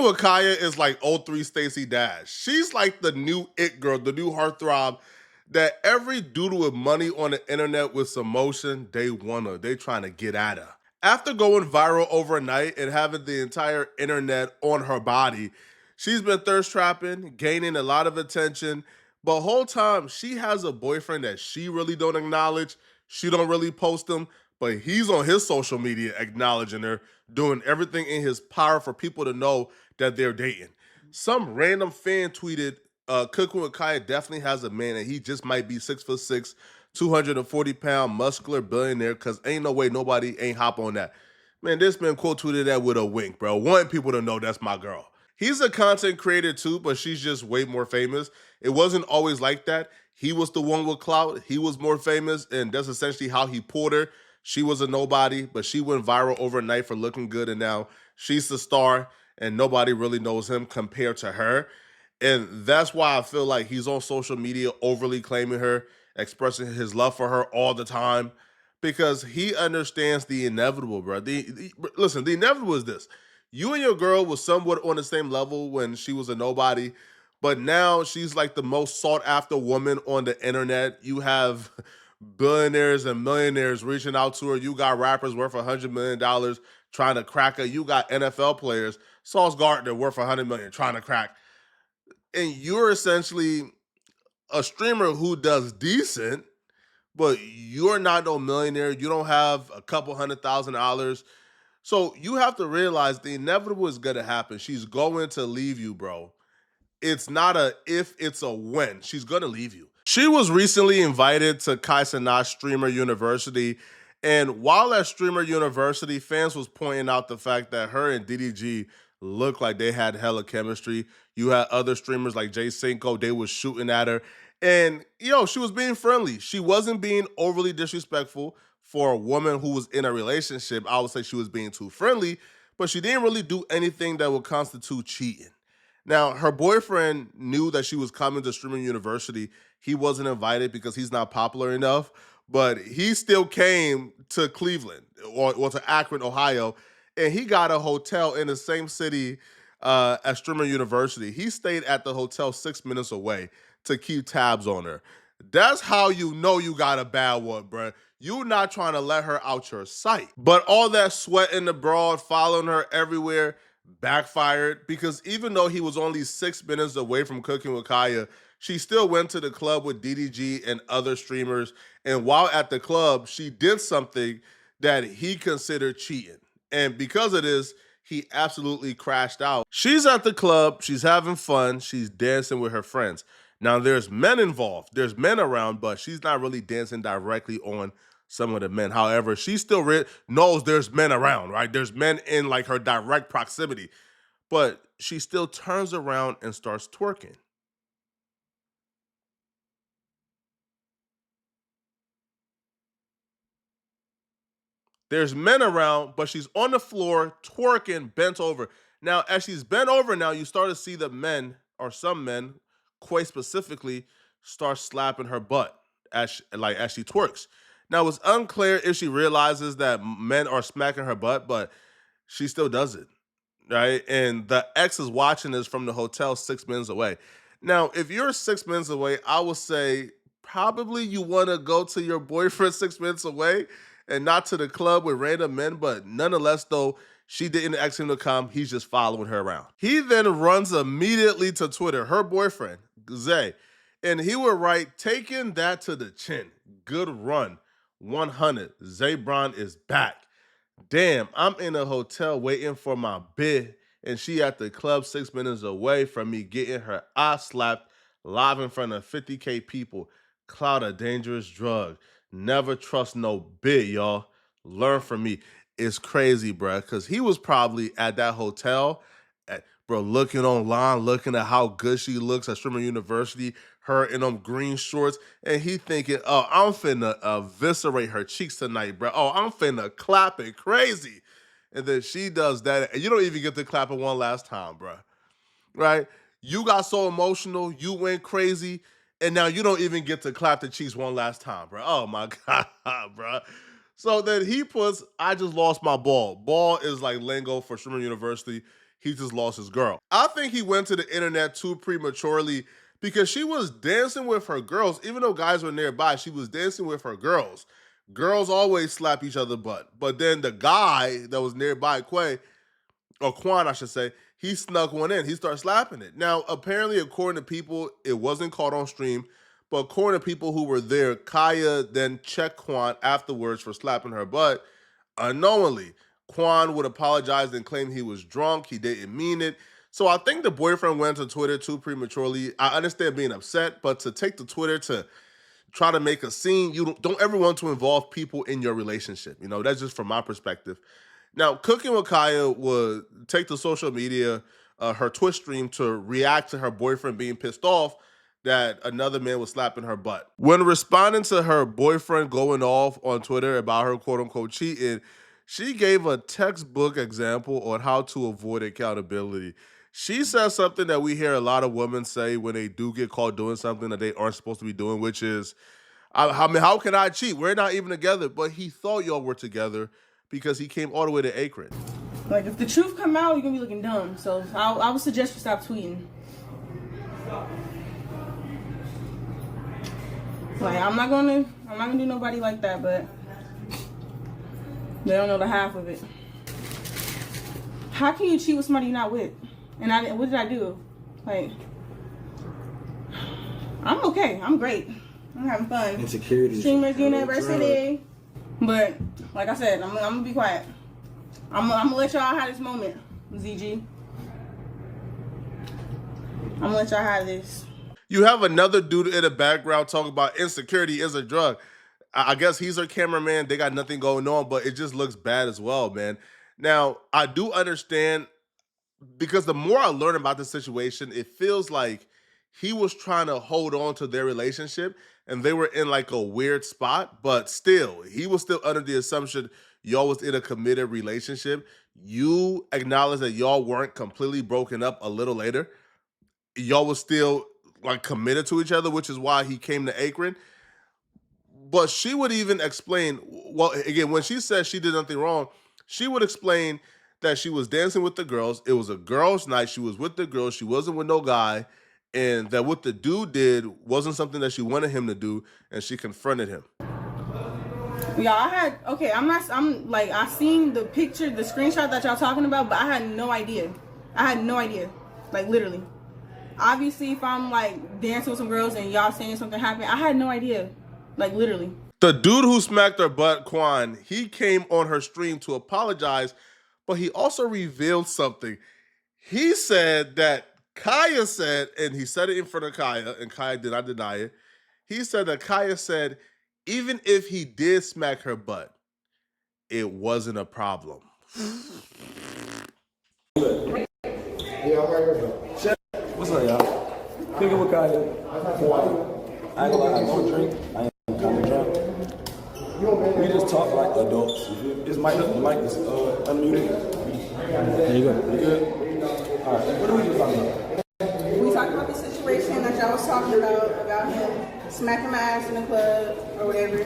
Cooking with Kaya is like '03 Stacey Dash. She's like the new it girl, the new heartthrob that every dude with money on the internet with some motion, they trying to get at her. After going viral overnight and having the entire internet on her body, she's been thirst trapping, gaining a lot of attention. But whole time she has a boyfriend that she really don't acknowledge. She don't really post him, but he's on his social media acknowledging her, doing everything in his power for people to know that they're dating. Some random fan tweeted, Cooking with Kaya definitely has a man, and he just might be 6'6", 240-pound, muscular billionaire, because ain't no way nobody ain't hop on that. Man, this man quote tweeted that with a wink, bro. Wanting people to know that's my girl. He's a content creator too, but she's just way more famous. It wasn't always like that. He was the one with clout. He was more famous, and that's essentially how he pulled her. She was a nobody, but she went viral overnight for looking good, and now she's the star, and nobody really knows him compared to her. And that's why I feel like he's on social media overly claiming her, expressing his love for her all the time, because he understands the inevitable, bro. Listen, the inevitable is this. You and your girl was somewhat on the same level when she was a nobody, but now she's like the most sought after woman on the internet. You have billionaires and millionaires reaching out to her. You got rappers worth $100 million trying to crack her. You got NFL players, Sauce Gardner worth $100 million trying to crack, and you're essentially a streamer who does decent, but you're not no millionaire. You don't have a couple $100,000. So you have to realize the inevitable is gonna happen. She's going to leave you, bro. It's not a if, it's a when. She's gonna leave you. She was recently invited to Kai Cenat's Streamer University, and while at Streamer University, fans was pointing out the fact that her and DDG looked like they had hella chemistry. You had other streamers like Jay Cinco, they was shooting at her, and she was being friendly. She wasn't being overly disrespectful for a woman who was in a relationship. I would say she was being too friendly, but she didn't really do anything that would constitute cheating. Now, her boyfriend knew that she was coming to Streaming University. He wasn't invited because he's not popular enough, but he still came to Cleveland or to Akron, Ohio, and he got a hotel in the same city as Streamer University. He stayed at the hotel 6 minutes away to keep tabs on her. That's how you know you got a bad one, bruh. You not trying to let her out your sight. But all that sweating abroad, following her everywhere, backfired, because even though he was only 6 minutes away from Cooking with Kaya, she still went to the club with DDG and other streamers. And while at the club, she did something that he considered cheating. And because of this, he absolutely crashed out. She's at the club, she's having fun, she's dancing with her friends. Now, there's men involved, there's men around, but she's not really dancing directly on some of the men. However, she still knows there's men around, right? There's men in like her direct proximity, but she still turns around and starts twerking. There's men around, but she's on the floor twerking, bent over. Now, as she's bent over, now you start to see the men, or some men, quite specifically, start slapping her butt as she twerks. Now, it's unclear if she realizes that men are smacking her butt, but she still does it, right? And the ex is watching this from the hotel 6 minutes away. Now, if you're 6 minutes away, I would say probably you want to go to your boyfriend 6 minutes away and not to the club with random men. But nonetheless, though, she didn't ask him to come. He's just following her around. He then runs immediately to Twitter, her boyfriend, Zay, and he would write, taking that to the chin. Good run. 100. Zay Brown is back. Damn, I'm in a hotel waiting for my bid, and she at the club 6 minutes away from me getting her ass slapped live in front of 50K people. Cloud a dangerous drug. Never trust no bid, y'all. Learn from me. It's crazy, bruh, because he was probably at that hotel, bro, looking online, looking at how good she looks at Streamer University, her in them green shorts, and he thinking, oh, I'm finna eviscerate her cheeks tonight, bro. Oh, I'm finna clap it crazy. And then she does that, and you don't even get to clap it one last time, bro. Right? You got so emotional, you went crazy, and now you don't even get to clap the cheeks one last time, bro. Oh my God, bro. So then he puts, I just lost my ball. Ball is like lingo for Streamer University. he just lost his girl. I think he went to the internet too prematurely because she was dancing with her girls. Even though guys were nearby, she was dancing with her girls. Girls always slap each other butt. But then the guy that was nearby, Quan, I should say, he snuck one in. He started slapping it. Now, apparently, according to people, it wasn't caught on stream, but according to people who were there, Kaya then checked Quan afterwards for slapping her butt unknowingly. Quan would apologize and claim he was drunk. He didn't mean it. So I think the boyfriend went to Twitter too prematurely. I understand being upset, but to take to Twitter to try to make a scene, you don't ever want to involve people in your relationship. That's just from my perspective. Now, Cooking with Kaya would take to social media, her Twitch stream, to react to her boyfriend being pissed off that another man was slapping her butt. When responding to her boyfriend going off on Twitter about her quote unquote cheating, she gave a textbook example on how to avoid accountability. She says something that we hear a lot of women say when they do get caught doing something that they aren't supposed to be doing, which is, I mean, how can I cheat? We're not even together. But he thought y'all were together because he came all the way to Akron. Like, if the truth come out, you're gonna be looking dumb. So I would suggest you stop tweeting. Like, I'm not gonna do nobody like that, but they don't know the half of it. How can you cheat with somebody you're not with? And what did I do? Like, I'm okay. I'm great. I'm having fun. Insecurity. Streamers University. But like I said, I'm gonna be quiet. I'm gonna let y'all have this moment, ZG. I'm gonna let y'all have this. You have another dude in the background talking about insecurity is a drug. I guess he's her cameraman. They got nothing going on, but it just looks bad as well, man. Now, I do understand, because the more I learn about the situation, it feels like he was trying to hold on to their relationship and they were in like a weird spot, but still, he was still under the assumption y'all was in a committed relationship. You acknowledge that y'all weren't completely broken up a little later. Y'all was still like committed to each other, which is why he came to Akron. But she would even explain, well, again, when she says she did nothing wrong, she would explain that she was dancing with the girls. It was a girls' night. She was with the girls. She wasn't with no guy. And that what the dude did wasn't something that she wanted him to do, and she confronted him. Y'all, I seen the picture, the screenshot that y'all talking about, but I had no idea. Like, literally. Obviously, if I'm like dancing with some girls and y'all saying something happened, I had no idea. Like, literally. The dude who smacked her butt, Quan, he came on her stream to apologize, but he also revealed something. He said that Kaya said, and he said it in front of Kaya, and Kaya did not deny it. He said that Kaya said, even if he did smack her butt, it wasn't a problem. Yeah, I'm right here. What's up, y'all? Cooking with Kaya. I ain't gonna lie, I don't drink. I ain't kind of drunk. We just talk like adults. This mic is unmuted. There you go. You good? All right. What are we just talking about? We talked about the situation that y'all was talking about him smacking my ass in the club or whatever,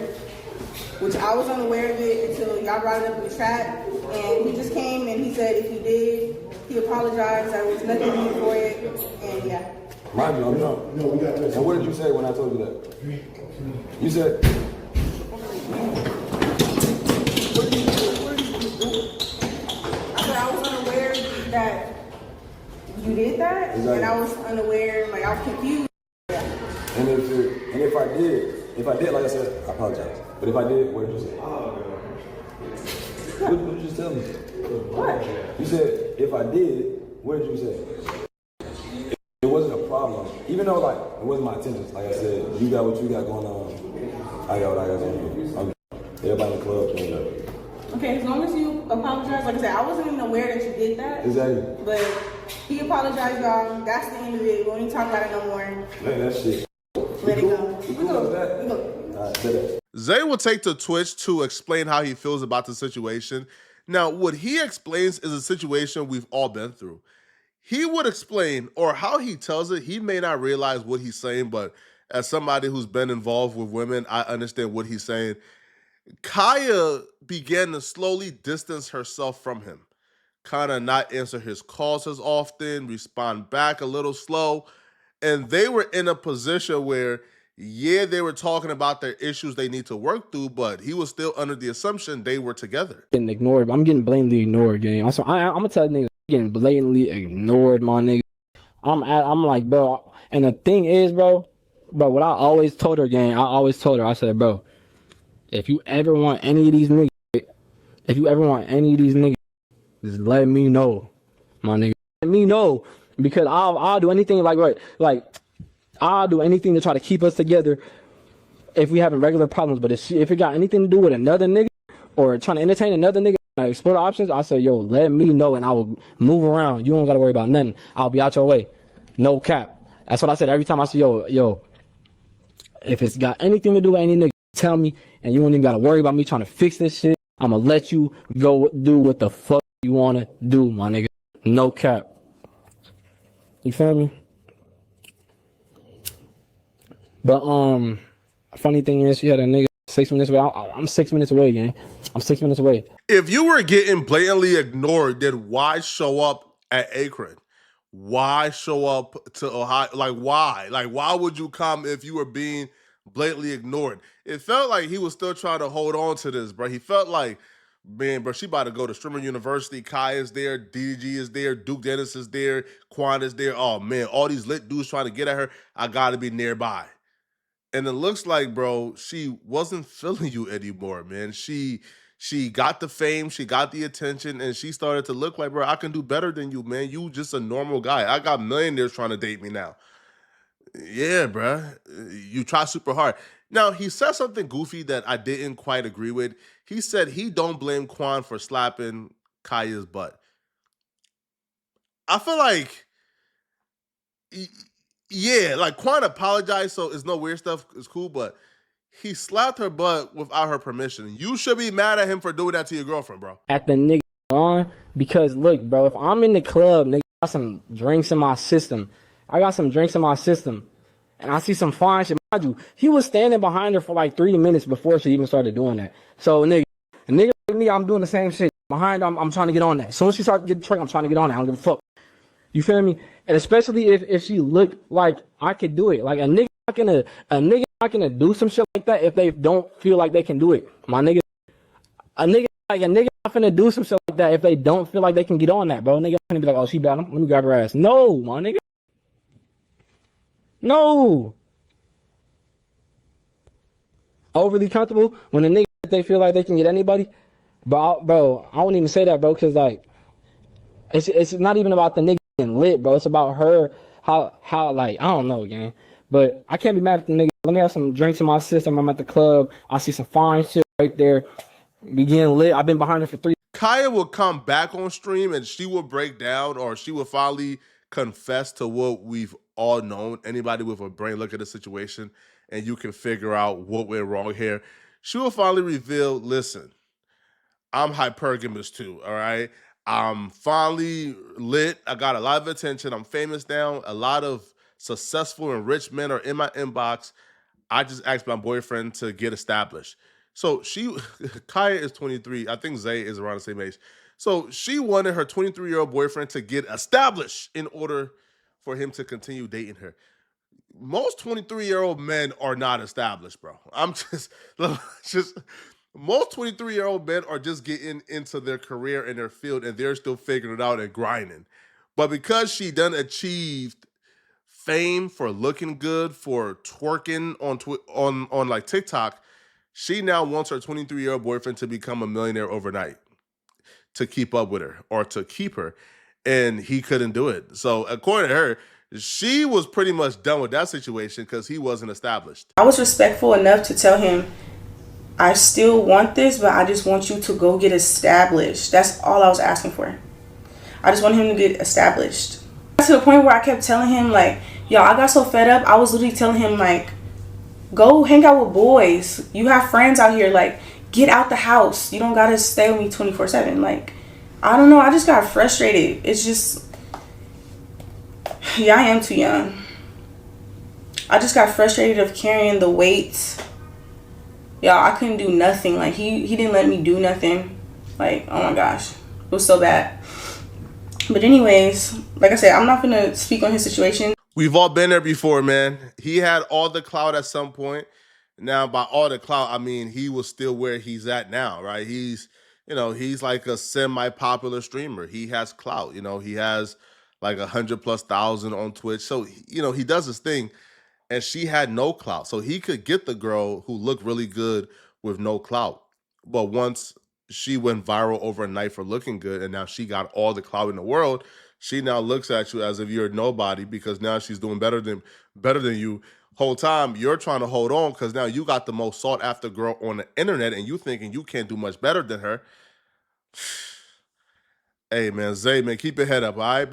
which I was unaware of it until y'all brought it up in the chat. And he just came and he said if he did, he apologized. There was nothing to do for it, and yeah. Mind you, I'm drunk. No, we got this. And what did you say when I told you that? You said. I was unaware that you did that, exactly. And I was unaware, like I was confused. And if I did, like I said, I apologize. But if I did, what did you say? What did you just tell me? What? You said if I did, what did you say? It wasn't a problem, even though like it wasn't my intentions. Like I said, you got what you got going on. I got what I got going on. Everybody in the club cleaned up. Okay, as long as you apologize, like I said, I wasn't even aware that you did that. Exactly. But he apologized, y'all. That's the end of it. We won't even talk about it no more. Man, that shit. Let it go. We go. All right, say that. Zay will take to Twitch to explain how he feels about the situation. Now, what he explains is a situation we've all been through. He would explain, or how he tells it, he may not realize what he's saying, but as somebody who's been involved with women, I understand what he's saying. Kaya began to slowly distance herself from him. kind of not answer his calls as often, respond back a little slow. And they were in a position where, yeah, they were talking about their issues they need to work through, but he was still under the assumption they were together. Getting ignored. I'm getting blatantly ignored, gang. I'm gonna tell niggas, I'm getting blatantly ignored, my nigga. I'm like, bro. And the thing is, bro, what I always told her, gang, I said, bro, if you ever want any of these niggas, just let me know, my nigga. Let me know, because I'll do anything, I'll do anything to try to keep us together if we having regular problems. But if it got anything to do with another nigga or trying to entertain another nigga, like explore the options, I say, yo, let me know and I will move around. You don't gotta worry about nothing. I'll be out your way. No cap. That's what I said every time I say, yo, if it's got anything to do with any nigga, tell me, and you don't even gotta worry about me trying to fix this shit. I'ma let you go do what the fuck you wanna do, my nigga. No cap. You feel me? But funny thing is, she had a nigga 6 minutes away. I'm 6 minutes away, gang. I'm 6 minutes away. If you were getting blatantly ignored, then why show up at Akron? Why show up to Ohio? Like, why? Like, why would you come if you were being blatantly ignored? It felt like he was still trying to hold on to this, bro. He felt like, man, bro, she about to go to Streamer University. Kai is there. DDG is there. Duke Dennis is there. Quan is there. Oh, man, all these lit dudes trying to get at her. I got to be nearby. And it looks like, bro, she wasn't feeling you anymore, man. She got the fame, she got the attention, and she started to look like, bro, I can do better than you, man. You just a normal guy. I got millionaires trying to date me now. Yeah, bruh. You try super hard. Now, he said something goofy that I didn't quite agree with. He said he don't blame Quan for slapping Kaya's butt. I feel like, yeah, like Quan apologized, so it's no weird stuff. It's cool, but he slapped her butt without her permission. You should be mad at him for doing that to your girlfriend, bro. At the nigga on, because look, bro, if I'm in the club, nigga, I got some drinks in my system. And I see some fine shit. Mind you, he was standing behind her for like 3 minutes before she even started doing that. So, nigga like me, I'm doing the same shit. Behind her, I'm trying to get on that. As soon as she starts getting tricked, I'm trying to get on that. I don't give a fuck. You feel me? And especially if she looked like I could do it. Like a nigga not gonna do some shit like that if they don't feel like they can do it. My nigga, a nigga not finna do some shit like that if they don't feel like they can get on that, bro. Nigga finna be like, oh, she bad, let me grab her ass. No, my nigga. No. Overly comfortable when a nigga they feel like they can get anybody. But bro, I wouldn't even say that, bro, because like it's not even about the nigga getting lit, bro. It's about her, how like, I don't know, gang. But I can't be mad at the nigga. Let me have some drinks in my system. I'm at the club. I see some fine shit right there. Be getting lit. I've been behind her for 3. Kaya will come back on stream and she will break down, or she will finally confess to what we've all known. Anybody with a brain look at the situation and you can figure out what went wrong here. She will finally reveal, listen, I'm hypergamous too, all right? I'm finally lit. I got a lot of attention. I'm famous now. A lot of successful and rich men are in my inbox. I just asked my boyfriend to get established. So Kaya is 23. I think Zay is around the same age. So she wanted her 23-year-old boyfriend to get established in order for him to continue dating her. Most 23-year-old men are not established, bro. Just most 23-year-old men are just getting into their career and their field, and they're still figuring it out and grinding. But because she done achieved fame for looking good, for twerking on like TikTok, she now wants her 23-year-old boyfriend to become a millionaire overnight to keep up with her or to keep her, and he couldn't do it. So according to her, she was pretty much done with that situation because he wasn't established. I was respectful enough to tell him, I still want this, but I just want you to go get established. That's all I was asking for. I just want him to get established. To the point where I kept telling him, like, yo, I got so fed up. I was literally telling him, like, go hang out with boys. You have friends out here. Like, get out the house. You don't got to stay with me 24/7. Like, I don't know. I just got frustrated. It's just, yeah, I am too young. I just got frustrated of carrying the weight. Y'all, I couldn't do nothing. Like, he didn't let me do nothing. Like, oh my gosh. It was so bad. But anyways, like I said, I'm not gonna speak on his situation. We've all been there before, man. He had all the clout at some point. Now, by all the clout, I mean he was still where he's at now, right? He's like a semi-popular streamer. He has clout. He has like 100+ thousand on Twitch. So he does his thing, and she had no clout. So he could get the girl who looked really good with no clout. But once she went viral overnight for looking good, and now she got all the clout in the world, she now looks at you as if you're nobody because now she's doing better than you. Whole time you're trying to hold on because now you got the most sought after girl on the internet, and you thinking you can't do much better than her. Hey man, Zay man, keep your head up, all right?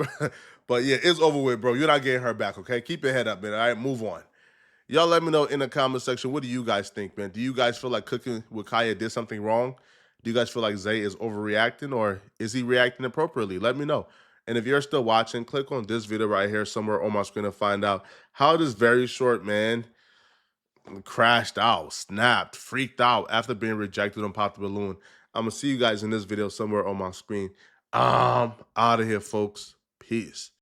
But yeah, it's over with, bro. You're not getting her back, okay? Keep your head up, man. All right, move on. Y'all let me know in the comment section, what do you guys think, man? Do you guys feel like Cooking with Kaya did something wrong? Do you guys feel like Zay is overreacting, or is he reacting appropriately? Let me know. And if you're still watching, click on this video right here somewhere on my screen to find out how this very short man crashed out, snapped, freaked out after being rejected on Pop the Balloon. I'm going to see you guys in this video somewhere on my screen. Out of here, folks. Peace.